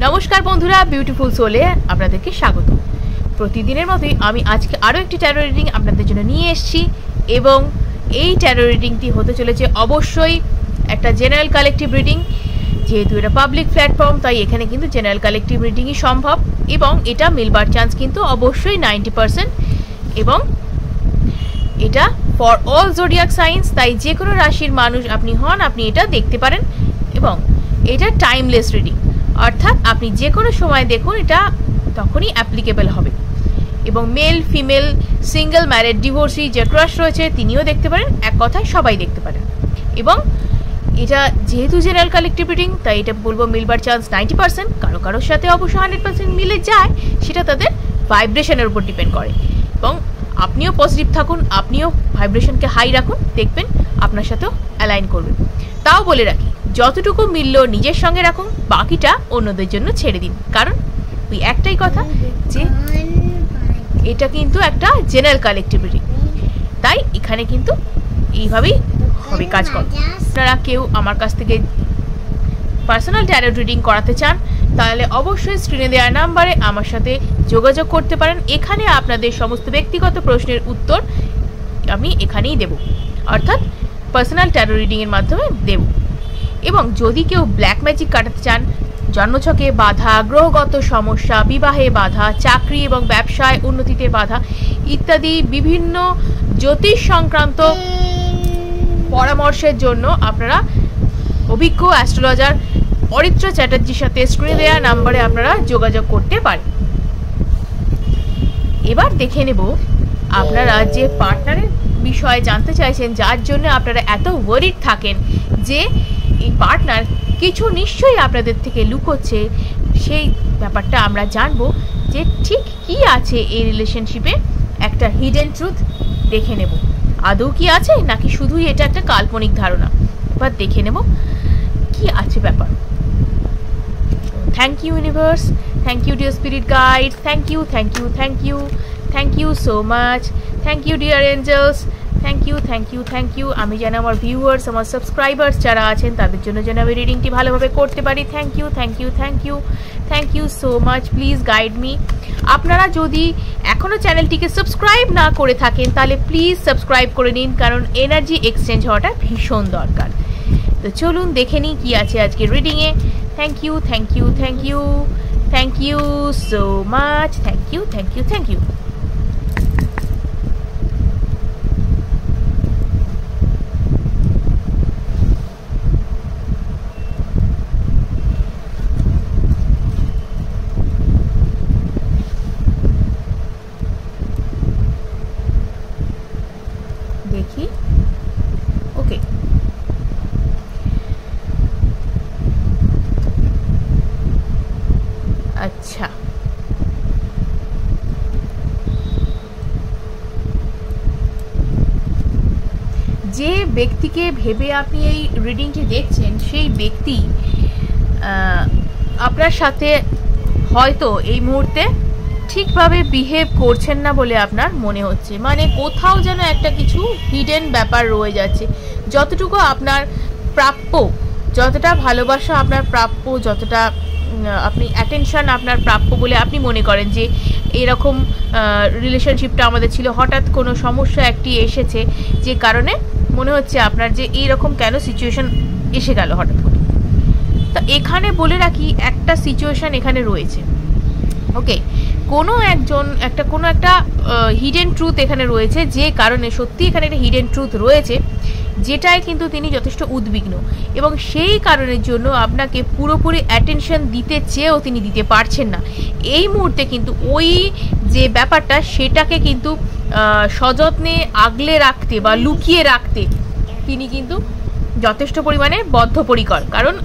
নমস্কার বন্ধুরা, বিউটিফুল সোলে আপনাদেরকে স্বাগত। প্রতিদিনের মতোই আমি আজকে আরও একটি ট্যারো রিডিং আপনাদের জন্য নিয়ে এসেছি এবং এই ট্যারো রিডিংটি হতে চলেছে অবশ্যই একটা জেনারেল কালেকটিভ রিডিং। যেহেতু এটা পাবলিক প্ল্যাটফর্ম, তাই এখানে কিন্তু জেনারেল কালেকটিভ রিডিংই সম্ভব এবং এটা মিলবার চান্স কিন্তু অবশ্যই 90% এবং এটা ফর অল জোডিয়াক সাইন্স, তাই যে কোনো রাশির মানুষ আপনি হন আপনি এটা দেখতে পারেন এবং এটা টাইমলেস রিডিং, অর্থাৎ আপনি যে কোনো সময় দেখুন এটা তখনই অ্যাপ্লিকেবল হবে এবং male female single married divorcee যে ক্রাশ রয়েছে তিনিও দেখতে পারেন, এক কথায় সবাই দেখতে পারেন। এবং এটা যেহেতু জেনারেল কালেকটিভ রিডিং, তাই এটা বলবো মিলবার চান্স 90%। কারো কারোর সাথে অবশ্য 100% মিলে যায়, সেটা তাদের ভাইব্রেশনের উপর ডিপেন্ড করে এবং আপনিও পজিটিভ থাকুন, আপনিও ভাইব্রেশনকে হাই রাখুন, দেখবেন আপনার সাথেও অ্যালাইন করবে। তাও বলে রাখি, যতটুকু মিলল নিজের সঙ্গে রাখুন, বাকিটা অন্যদের জন্য ছেড়ে দিন। কারণ ওই একটাই কথা যে এটা কিন্তু একটা জেনারেল কালেকটিভ রিডিং, তাই এখানে কিন্তু এইভাবেই হবে কাজ করে। আপনারা কেউ আমার কাছ থেকে পার্সোনাল ট্যারো রিডিং করাতে চান তাহলে অবশ্যই স্ক্রিনে দেওয়া নাম্বারে আমার সাথে যোগাযোগ করতে পারেন। এখানে আপনাদের সমস্ত ব্যক্তিগত প্রশ্নের উত্তর আমি এখানেই দেব, অর্থাৎ পার্সোনাল ট্যারো রিডিংয়ের মাধ্যমে দেব। এবং যদি কেউ ব্ল্যাক ম্যাজিক কাটাতে চান, জন্মছকে বাধা, গ্রহগত সমস্যা, বিবাহে বাধা, চাকরি এবং ব্যবসায় উন্নতিতে বাধা ইত্যাদি বিভিন্ন জ্যোতিষ সংক্রান্ত পরামর্শের জন্য আপনারা অভিজ্ঞ অ্যাস্ট্রোলজার অরিত্র চ্যাটার্জির সাথে স্ক্রিনে দেওয়া নাম্বারে আপনারা যোগাযোগ করতে পারেন। এবার দেখে নেব আপনারা যে পার্টনারের বিষয়ে জানতে চাইছেন, যার জন্য আপনারা এত ওয়ারিড থাকেন যে এই পার্টনার কিছু নিশ্চয়ই আপনাদের থেকে লুকোচ্ছে, সেই ব্যাপারটা আমরা জানবো যে ঠিক কি আছে এই রিলেশনশিপে। একটা হিডেন ট্রুথ দেখে নেব আদৌ কি আছে নাকি শুধুই এটা একটা কাল্পনিক ধারণা। এবার দেখে নেব কি আছে ব্যাপার। Thank you universe, thank you dear spirit guide, thank you thank you thank you thank you so much, thank you dear angels, thank you thank you thank you. আমি যেন আমার ভিউয়ার্স, আমার সাবস্ক্রাইবার্স যারা আছেন তাদের জন্য যেন আমি রিডিংটি ভালোভাবে করতে পারি। Thank you thank you thank you thank you so much. Please guide me. আপনারা যদি এখনও চ্যানেলটিকে সাবস্ক্রাইব না করে থাকেন তাহলে প্লিজ সাবস্ক্রাইব করে নিন, কারণ এনার্জি এক্সচেঞ্জ হওয়াটা ভীষণ দরকার। তো চলুন দেখে নিই কী আছে আজকের রিডিংয়ে। Thank you thank you thank you thank you so much. Thank you thank you thank you. দেখি, ওকে, আচ্ছা, যে ব্যক্তিকে ভেবে আপনি এই রিডিংটি দেখছেন সেই ব্যক্তি আপনার সাথে হয়তো এই মুহূর্তে ঠিকভাবে বিহেভ করছেন না বলে আপনার মনে হচ্ছে, মানে কোথাও যেন একটা কিছু হিডেন ব্যাপার রয়ে যাচ্ছে। যতটুকু আপনার প্রাপ্য, যতটা ভালোবাসা আপনার প্রাপ্য, যতটা আপনি অ্যাটেনশন আপনার প্রাপ্য বলে আপনি মনে করেন যে এরকম রিলেশনশিপটা আমাদের ছিল, হঠাৎ কোনো সমস্যা একটি এসেছে যে কারণে মনে হচ্ছে আপনার যে এইরকম কেন সিচুয়েশন এসে গেল হঠাৎ করে। তো এখানে বলে রাখি একটা সিচুয়েশন এখানে রয়েছে, ওকে, কোনো একটা হিডেন ট্রুথ এখানে রয়েছে, যে কারণে সত্যি এখানে একটা হিডেন ট্রুথ রয়েছে যেটাই কিন্তু তিনি যথেষ্ট উদ্বিগ্ন এবং সেই কারণের জন্য আপনাকে পুরোপুরি অ্যাটেনশন দিতে চেয়েও তিনি দিতে পারছেন না। এই মুহূর্তে কিন্তু ওই যে ব্যাপারটা সেটাকে কিন্তু সযত্নে আগলে রাখতে বা লুকিয়ে রাখতে তিনি কিন্তু যথেষ্ট পরিমাণে বদ্ধপরিকর। কারণ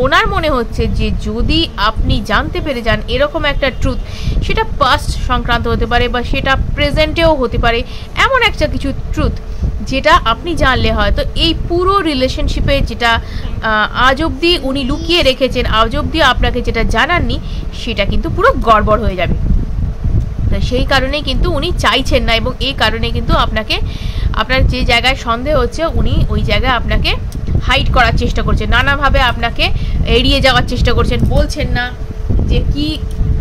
ওনার মনে হচ্ছে যে যদি আপনি জানতে পেরে যান এরকম একটা ট্রুথ, সেটা পাস্ট সংক্রান্ত হতে পারে বা সেটা প্রেজেন্টেও হতে পারে, এমন একটা কিছু ট্রুথ যেটা আপনি জানলে হয়তো এই পুরো রিলেশনশিপে যেটা আজ অবধি উনি লুকিয়ে রেখেছেন, আজ অবধি আপনাকে যেটা জানাননি, সেটা কিন্তু পুরো গড়বড় হয়ে যাবে। তো সেই কারণেই কিন্তু উনি চাইছেন না এবং এই কারণে কিন্তু আপনাকে, আপনার যে জায়গায় সন্দেহ হচ্ছে উনি ওই জায়গায় আপনাকে হাইড করার চেষ্টা করছেন, নানাভাবে আপনাকে এড়িয়ে যাওয়ার চেষ্টা করছেন, বলছেন না, যে কি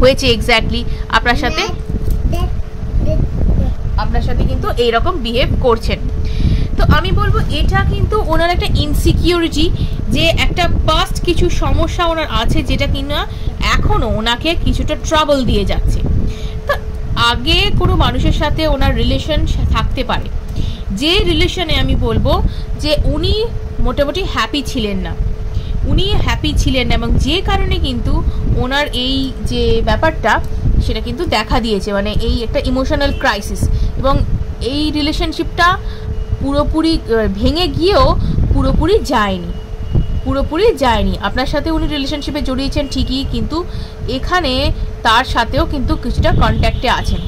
হয়েছে এক্স্যাক্টলি আপনার সাথে কিন্তু এইরকম বিহেভ করছেন। তো আমি বলবো এটা কিন্তু ওনার একটা ইনসিকিউরিটি, যে একটা পাস্ট কিছু সমস্যা ওনার আছে যেটা কিনা এখনো ওনাকে কিছুটা ট্রাবল দিয়ে যাচ্ছে। তো আগে কোনো মানুষের সাথে ওনার রিলেশন থাকতে পারে, যে রিলেশনে আমি বলবো যে উনি মোটামুটি হ্যাপি ছিলেন না, এবং যে কারণে কিন্তু ওনার এই যে ব্যাপারটা সেটা কিন্তু দেখা দিয়েছে, মানে এই একটা ইমোশনাল ক্রাইসিস, এবং এই রিলেশনশিপটা পুরোপুরি ভেঙে গিয়েও পুরোপুরি যায়নি। আপনার সাথে উনি রিলেশনশিপে জড়িয়েছেন ঠিকই, কিন্তু এখানে তার সাথেও কিন্তু কিছুটা কন্ট্যাক্টে আছেন।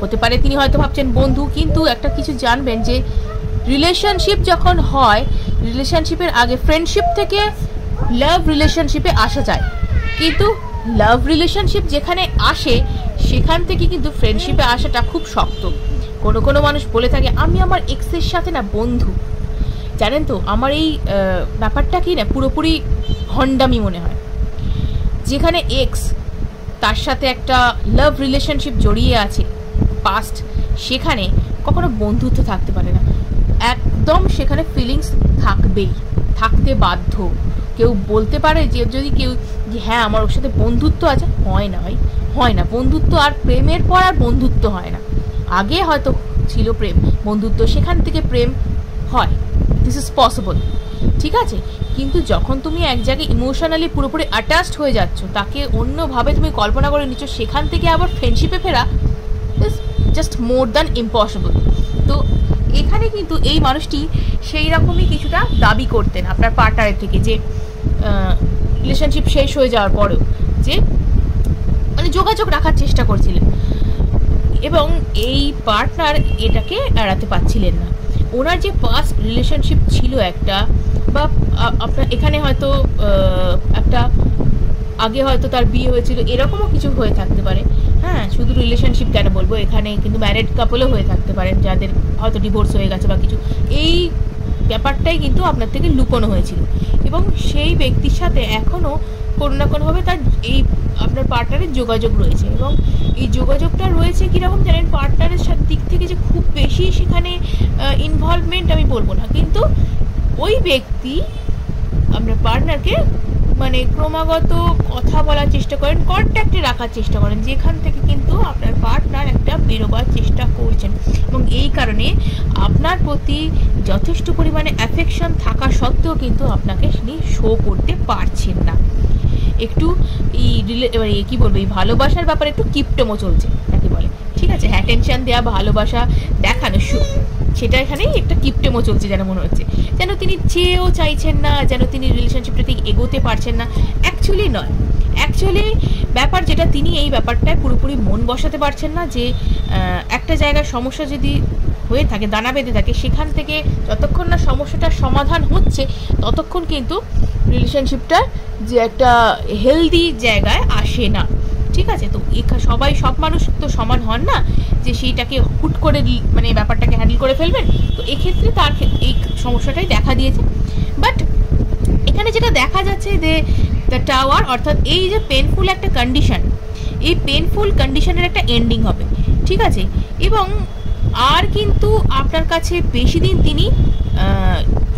হতে পারে তিনি হয়তো ভাবছেন বন্ধু, কিন্তু একটা কিছু জানবেন যে রিলেশনশিপ যখন হয়, রিলেশনশিপের আগে ফ্রেন্ডশিপ থেকে লাভ রিলেশনশিপে আসা যায়, কিন্তু লাভ রিলেশনশিপ যেখানে আসে সেখান থেকে কিন্তু ফ্রেন্ডশিপে আসাটা খুব শক্ত। কোনো মানুষ বলে থাকে আমি আমার এক্সের সাথে না বন্ধু। জানেন তো, আমার এই ব্যাপারটা কি না পুরোপুরি ভণ্ডামি মনে হয়। যেখানে এক্স তার সাথে একটা লাভ রিলেশনশিপ জড়িয়ে আছে পাস্ট, সেখানে কখনো বন্ধুত্ব থাকতে পারে না, একদম সেখানে ফিলিংস থাকতে বাধ্য। কেউ বলতে পারে যে যদি কেউ যে হ্যাঁ আমার ওর সাথে বন্ধুত্ব আছে, হয় না ভাই, হয় না। বন্ধুত্ব আর প্রেমের পর আর বন্ধুত্ব হয় না। আগে হয়তো ছিল প্রেম বন্ধুত্ব, সেখান থেকে প্রেম হয়, দিস ইজ পসিবল, ঠিক আছে। কিন্তু যখন তুমি এক জায়গায় ইমোশনালি পুরোপুরি অ্যাটাচড হয়ে যাচ্ছ, তাকে অন্যভাবে তুমি কল্পনা করে নিচ্ছ, সেখান থেকে আবার ফ্রেন্ডশিপে ফেরা is just more than impossible. তো এখানে কিন্তু এই মানুষটি সেই রকমই কিছুটা দাবি করতেন আপনার পার্টনারের থেকে, যে রিলেশনশিপ শেষ হয়ে যাওয়ার পরেও যে মানে যোগাযোগ রাখার চেষ্টা করছিলেন, এবং এই পার্টনার এটাকে এড়াতে পারছিলেন না। ওনার যে পাস্ট রিলেশনশিপ ছিল একটা, বা আপনার এখানে হয়তো একটা আগে হয়তো তার বিয়ে হয়েছিল, এরকমও কিছু হয়ে থাকতে পারে। হ্যাঁ, শুধু রিলেশনশিপ কেন বলবো, এখানে কিন্তু ম্যারিড কাপলও হয়ে থাকতে পারেন যাদের হয়তো ডিভোর্স হয়ে গেছে বা কিছু। এই ব্যাপারটাই কিন্তু আপনার থেকে লুকোনো হয়েছিল, এবং সেই ব্যক্তির সাথে এখনও কোনো না কোনোভাবে তার এই আপনার পার্টনারের যোগাযোগ রয়েছে, এবং এই যোগাযোগটা রয়েছে কীরকম জানেন, পার্টনারের দিক থেকে যে খুব বেশি সেখানে ইনভলভমেন্ট আমি বলবো না, কিন্তু ওই ব্যক্তি আপনার পার্টনারকে মানে ক্রমাগত কথা বলার চেষ্টা করেন, কন্ট্যাক্টে রাখার চেষ্টা করেন, যেখান থেকে কিন্তু আপনার পার্টনার একটা বেরোবার চেষ্টা করছেন, এবং এই কারণে আপনার প্রতি যথেষ্ট পরিমাণে অ্যাফেকশন থাকা সত্ত্বেও কিন্তু আপনাকে তিনি শো করতে পারছেন না। একটু এই কী বলবো, এই ভালোবাসার ব্যাপারে একটু কিপটেমো চলছে তাকে বলে, ঠিক আছে। হ্যাঁ, টেনশন দেওয়া, ভালোবাসা দেখানো, সেটা এখানেই একটা কিপটেমো চলছে যেন মনে হচ্ছে, যেন তিনি চেয়েও চাইছেন না, যেন তিনি রিলেশনশিপটা ঠিক এগোতে পারছেন না। অ্যাকচুয়ালি নয়, অ্যাকচুয়ালি ব্যাপার যেটা, তিনি এই ব্যাপারটায় পুরোপুরি মন বসাতে পারছেন না, যে একটা জায়গায় সমস্যা যদি হয়ে থাকে, দানা বেঁধে থাকে, সেখান থেকে যতক্ষণ না সমস্যাটার সমাধান হচ্ছে ততক্ষণ কিন্তু রিলেশনশিপটা যে একটা হেলদি জায়গায় আসে না, ঠিক আছে। তো সব মানুষ তো সমান হন না যে সেইটাকে হুট করে মানে ব্যাপারটাকে হ্যান্ডেল করে ফেলবেন। তো এক্ষেত্রে তার এই সমস্যাটাই দেখা দিয়েছে। বাট এখানে যেটা দেখা যাচ্ছে যে দ্য টাওয়ার, অর্থাৎ এই যে পেনফুল একটা কন্ডিশন, এই পেনফুল কন্ডিশনের একটা এন্ডিং হবে, ঠিক আছে। এবং আর কিন্তু আপনার কাছে বেশি দিন তিনি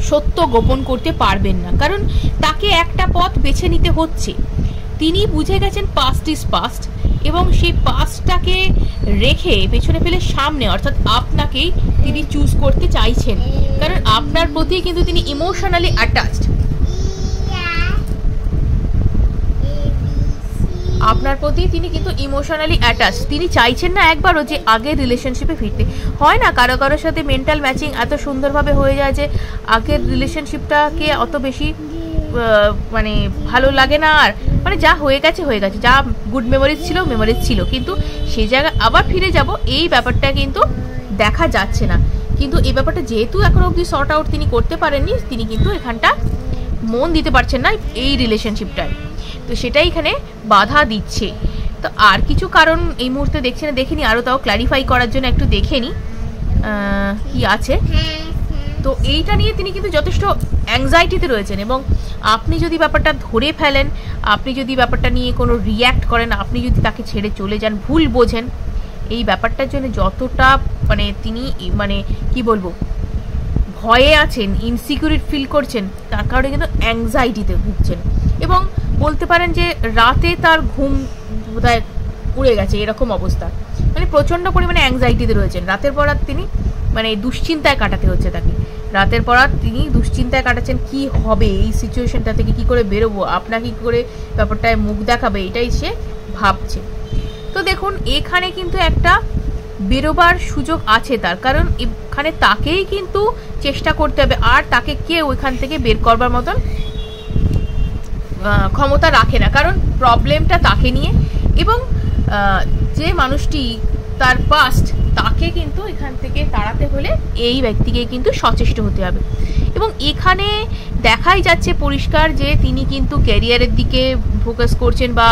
সত্য গোপন করতে পারবেন না, কারণ তাকে একটা পথ বেছে নিতে হচ্ছে। তিনি বুঝে গেছেন পাস্ট ইজ পাস্ট, এবং সেই পাস্টটাকে রেখে পেছনে ফেলে সামনে, অর্থাৎ আপনাকেই তিনি চুজ করতে চাইছেন, কারণ আপনার প্রতি কিন্তু তিনি ইমোশনালি অ্যাটাচড। আপনার প্রতি তিনি কিন্তু ইমোশনালি অ্যাটাচ, তিনি চাইছেন না একবারও যে আগের রিলেশনশিপে ফিরতে। হয় না কারো কারোর সাথে মেন্টাল ম্যাচিং এত সুন্দরভাবে হয়ে যায় যে আগের রিলেশনশিপটাকে অত বেশি মানে ভালো লাগে না, আর মানে যা হয়ে গেছে, যা গুড মেমোরিজ ছিল, কিন্তু সেই জায়গায় আবার ফিরে যাব, এই ব্যাপারটা কিন্তু দেখা যাচ্ছে না। কিন্তু এই ব্যাপারটা যেহেতু এখনো অবধি সর্ট আউট তিনি করতে পারেননি, তিনি কিন্তু এখানটা মন দিতে পারছেন না এই রিলেশনশিপটায়, তো সেটাই এখানে বাধা দিচ্ছে। তো আর কিছু কারণ এই মুহূর্তে দেখিনি, আরও তাও ক্ল্যারিফাই করার জন্য একটু দেখে নি কি আছে। তো এইটা নিয়ে তিনি কিন্তু যথেষ্ট অ্যাংজাইটিতে রয়েছেন, এবং আপনি যদি ব্যাপারটা ধরে ফেলেন, আপনি যদি ব্যাপারটা নিয়ে কোনো রিয়্যাক্ট করেন, আপনি যদি তাকে ছেড়ে চলে যান, ভুল বোঝেন, এই ব্যাপারটার জন্য যতটা মানে তিনি মানে কি বলবো ভয়ে আছেন, ইনসিকিউরিট ফিল করছেন, তার কারণে কিন্তু অ্যাংজাইটিতে ভুগছেন। এবং বলতে পারেন যে রাতে তার ঘুম বোধহয় উড়ে গেছে, এরকম অবস্থা, মানে প্রচণ্ড পরিমাণে অ্যাংজাইটিতে রয়েছেন। রাতের পর রাত তিনি মানে দুশ্চিন্তায় কাটাতে হচ্ছে তাকে, রাতের পর রাত তিনি দুশ্চিন্তায় কাটাচ্ছেন, কি হবে এই সিচুয়েশনটা থেকে, কি করে বেরোবো, আপনাকে কি করে ব্যাপারটায় মুখ দেখাবে, এটাই সে ভাবছে। তো দেখুন এখানে কিন্তু একটা বেরোবার সুযোগ আছে তার, কারণ এখানে তাকেই কিন্তু চেষ্টা করতে হবে, আর তাকে কেউ এখান থেকে বের করবার মতন ক্ষমতা রাখে না, কারণ প্রবলেমটা তাকে নিয়ে। এবং যে মানুষটি তার পাস্ট, তাকে কিন্তু এখান থেকে তাড়াতে হলে এই ব্যক্তিকে কিন্তু সচেষ্ট হতে হবে। এবং এখানে দেখাই যাচ্ছে পরিষ্কার যে তিনি কিন্তু ক্যারিয়ারের দিকে ফোকাস করছেন, বা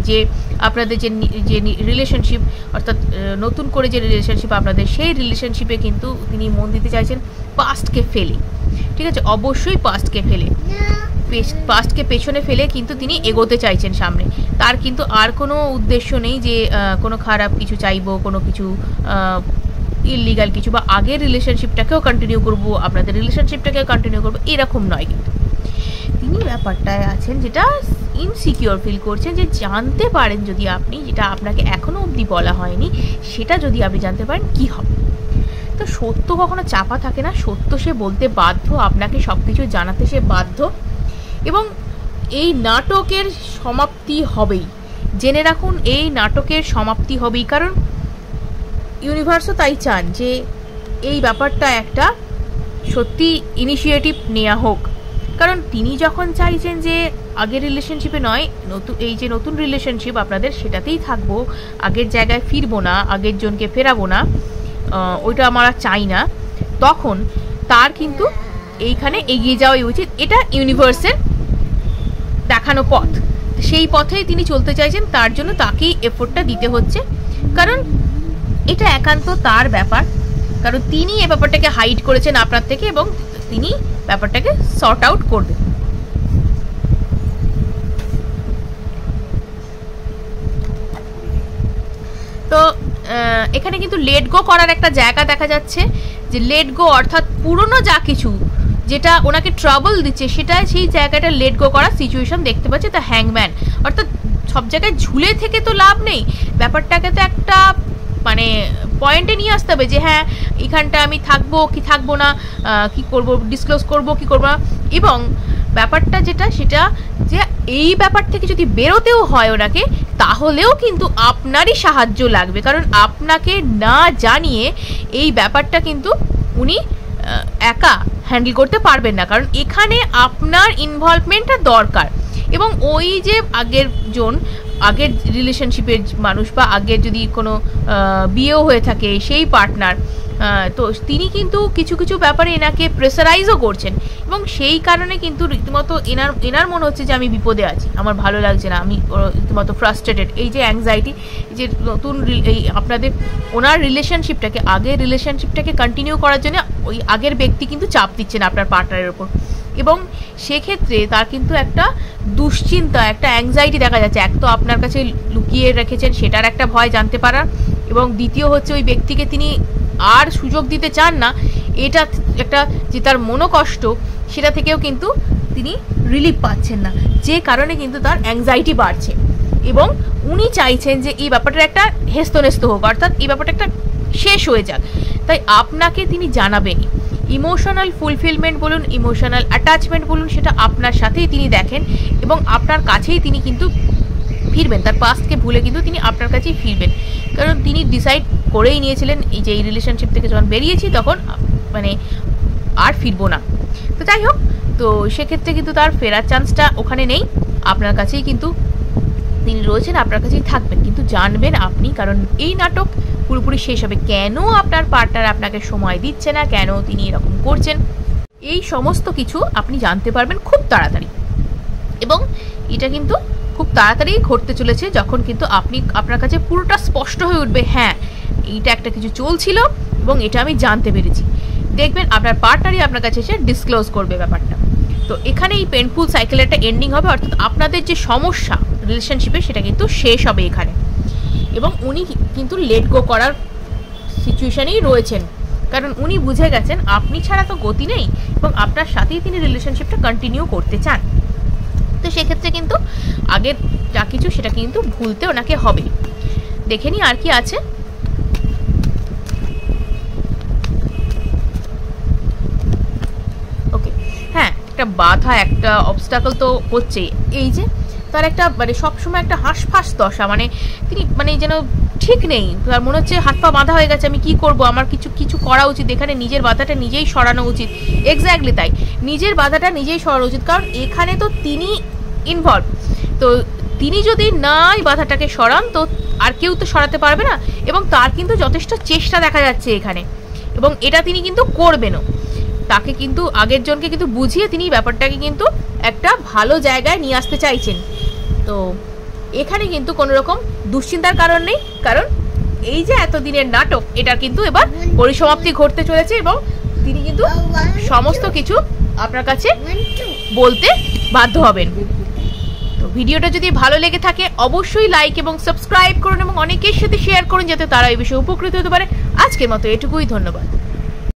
যে আপনাদের যে রিলেশনশিপ, অর্থাৎ নতুন করে যে রিলেশনশিপ আপনাদের, সেই রিলেশনশিপে কিন্তু তিনি মন দিতে চাইছেন পাস্টকে ফেলে। ঠিক আছে, অবশ্যই পাস্টকে ফেলে, পাস্টকে পেছনে ফেলে কিন্তু তিনি এগোতে চাইছেন সামনে। তার কিন্তু আর কোনো উদ্দেশ্য নেই যে কোনো খারাপ কিছু চাইবো, কোনো কিছু ইললিগাল কিছু, বা আগের রিলেশনশিপটাকেও কন্টিনিউ করবো, আপনাদের রিলেশনশিপটাকেও কন্টিনিউ করবো, এরকম নয়। কিন্তু তিনি ব্যাপারটায় আছেন যেটা ইনসিকিওর ফিল করছেন, যে জানতে পারেন যদি আপনি, যেটা আপনাকে এখনো অবধি বলা হয়নি, সেটা যদি আপনি জানতে পারেন কি হবে। তো সত্য কখনো চাপা থাকে না, সত্য সে বলতে বাধ্য, আপনাকে সব কিছু জানাতে সে বাধ্য। এবং এই নাটকের সমাপ্তি হবেই, জেনে রাখুন, এই নাটকের সমাপ্তি হবেই, কারণ ইউনিভার্সও তাই চান যে এই ব্যাপারটা একটা সত্যি ইনিশিয়েটিভ নেওয়া হোক। কারণ তিনি যখন চাইছেন যে আগের রিলেশনশিপে নয়, এই যে নতুন রিলেশনশিপ আপনাদের, সেটাতেই থাকবো, আগের জায়গায় ফিরবো না, আগের জনকে ফেরাবো না, ওইটা আমরা চাই না, তখন তার কিন্তু এইখানে এগিয়ে যাওয়াই উচিত। এটা ইউনিভার্সের দেখানো পথ, সেই পথেই তিনি চলতে চাইছেন, তার জন্য তাকেই এফোর্টটা দিতে হচ্ছে, কারণ এটা একান্ত তার ব্যাপার, কারণ তিনি এই ব্যাপারটাকে হাইড করেছেন আপনার থেকে, এবং তিনি ব্যাপারটাকে সর্ট আউট করবেন। তো এখানে কিন্তু লেট গো করার একটা জায়গা দেখা যাচ্ছে, যে লেট গো অর্থাৎ পুরনো যা কিছু যেটা ওনাকে ট্রাবল দিচ্ছে, সেটা সেই জায়গাটা লেট গো করার সিচুয়েশন দেখতে পাচ্ছে দ্য হ্যাংম্যান। অর্থাৎ সব জায়গায় ঝুলে থেকে তো লাভ নেই, ব্যাপারটাকে তো একটা মানে পয়েন্টে নিয়ে আসতে হবে, যে হ্যাঁ এখানটা আমি থাকবো কি থাকবো না, কি করব, ডিসক্লোজ করব কি করবো না। এবং ব্যাপারটা যেটা, সেটা যে এই ব্যাপার থেকে যদি বেরোতেও হয় ওনাকে, তাহলেও কিন্তু আপনারই সাহায্য লাগবে, কারণ আপনাকে না জানিয়ে এই ব্যাপারটা কিন্তু উনি একা হ্যান্ডেল করতে পারবেন না, কারণ এখানে আপনার ইনভলভমেন্টটা দরকার। এবং ওই যে আগের রিলেশনশিপের মানুষ, বা আগের যদি কোনো বিয়েও হয়ে থাকে সেই পার্টনার, তো তিনি কিন্তু কিছু কিছু ব্যাপারে এনাকে প্রেসারাইজও করছেন, এবং সেই কারণে কিন্তু রীতিমতো এনার মনে হচ্ছে যে আমি বিপদে আছি, আমার ভালো লাগছে না, আমি রীতিমতো ফ্রাস্ট্রেটেড। এই যে অ্যাংজাইটি, যে নতুন এই আপনাদের ওনার রিলেশনশিপটাকে, আগের রিলেশনশিপটাকে কন্টিনিউ করার জন্য ওই আগের ব্যক্তি কিন্তু চাপ দিচ্ছেন আপনার পার্টনারের ওপর, এবং সেক্ষেত্রে তার কিন্তু একটা দুশ্চিন্তা, একটা অ্যাংজাইটি দেখা যাচ্ছে। এক তো আপনার কাছে লুকিয়ে রেখেছেন, সেটার একটা ভয় জানতে পারা, এবং দ্বিতীয় হচ্ছে ওই ব্যক্তিকে তিনি আর সুযোগ দিতে চান না, এটা একটা যে তার মনোকষ্ট, সেটা থেকেও কিন্তু তিনি রিলিফ পাচ্ছেন না, যে কারণে কিন্তু তার অ্যাংজাইটি বাড়ছে। এবং উনি চাইছেন যে এই ব্যাপারটা একটা হেস্তনেস্ত হোক, অর্থাৎ এই ব্যাপারটা একটা শেষ হয়ে যাক, তাই আপনাকে তিনি জানাবেনই। ইমোশনাল ফুলফিলমেন্ট বলুন, ইমোশনাল অ্যাটাচমেন্ট বলুন, সেটা আপনার সাথেই তিনি দেখেন, এবং আপনার কাছেই তিনি কিন্তু ফিরবেন, তার পাস্টকে ভুলে কিন্তু তিনি আপনার কাছেই ফিরবেন, কারণ তিনি ডিসাইড করেই নিয়েছিলেন এই যে এই রিলেশনশিপ থেকে যখন বেরিয়েছি তখন মানে আর ফিরবো না। তো যাই হোক, তো সেক্ষেত্রে কিন্তু তার ফেরার চান্সটা ওখানে নেই, আপনার কাছেই কিন্তু তিনি রয়েছেন, আপনার কাছেই থাকবেন, কিন্তু জানবেন আপনি, কারণ এই নাটক পুরোপুরি শেষ হবে। কেন আপনার পার্টনার আপনাকে সময় দিচ্ছে না, কেন তিনি এরকম করছেন, এই সমস্ত কিছু আপনি জানতে পারবেন খুব তাড়াতাড়ি, এবং এটা কিন্তু খুব তাড়াতাড়ি ঘটতে চলেছে, যখন কিন্তু আপনার কাছে পুরোটা স্পষ্ট হয়ে উঠবে, হ্যাঁ এইটা একটা কিছু চলছিল এবং এটা আমি জানতে পেরেছি। দেখবেন আপনার পার্টনারই আপনার কাছে এসে ডিসক্লোজ করবে ব্যাপারটা। তো এখানে এই পেনফুল সাইকেলের একটা এন্ডিং হবে, অর্থাৎ আপনাদের যে সমস্যা রিলেশনশিপে সেটা কিন্তু শেষ হবে এখানে। এবং উনি কিন্তু লেট গো করার সিচুয়েশনেই রয়েছেন, কারণ উনি বুঝে গেছেন আপনি ছাড়া তো গতি নেই এবং আপনার সাথেই তিনি রিলেশনশিপটা কন্টিনিউ করতে চান। তো সেক্ষেত্রে কিন্তু আগের যা কিছু সেটা কিন্তু ভুলতে ওনাকে হবে। দেখে নি আর কি আছে। ওকে, হ্যাঁ, একটা বাধা, একটা অবস্টাকল তো হচ্ছেই। এই যে তার একটা মানে সবসময় একটা হাঁসফাঁস দশা, মানে তিনি মানে যেন ঠিক নেই, তার মনে হচ্ছে হাত পা বাঁধা হয়ে গেছে, আমি কি করব, আমার কিছু করা উচিত, এখানে নিজের বাধাটা নিজেই সরানো উচিত। এক্স্যাক্টলি তাই, নিজের বাধাটা নিজেই সরানো উচিত, কারণ এখানে তো তিনি ইনভলভ। তো তিনি যদি নাই বাধাটাকে সরান তো আর কেউ তো সরাতে পারবে না, এবং তার কিন্তু যথেষ্ট চেষ্টা দেখা যাচ্ছে এখানে, এবং এটা তিনি কিন্তু করবেনও। তাকে কিন্তু আগের জনকে কিন্তু বুঝিয়ে তিনি ব্যাপারটাকে কিন্তু একটা ভালো জায়গায় নিয়ে আসতে চাইছেন। তো এখানে কিন্তু কোনো রকম দুশ্চিন্তার কারণ নেই, কারণ এই যে এতদিনের নাটক এটার কিন্তু এবার পরিসমাপ্তি ঘটতে চলেছে, এবং তিনি কিন্তু সমস্ত কিছু আপনার কাছে বলতে বাধ্য হবেন। তো ভিডিওটা যদি ভালো লেগে থাকে অবশ্যই লাইক এবং সাবস্ক্রাইব করুন এবং অনেকের সাথে শেয়ার করুন, যাতে তারা এই বিষয়ে উপকৃত হতে পারে। আজকের মতো এটুকুই, ধন্যবাদ।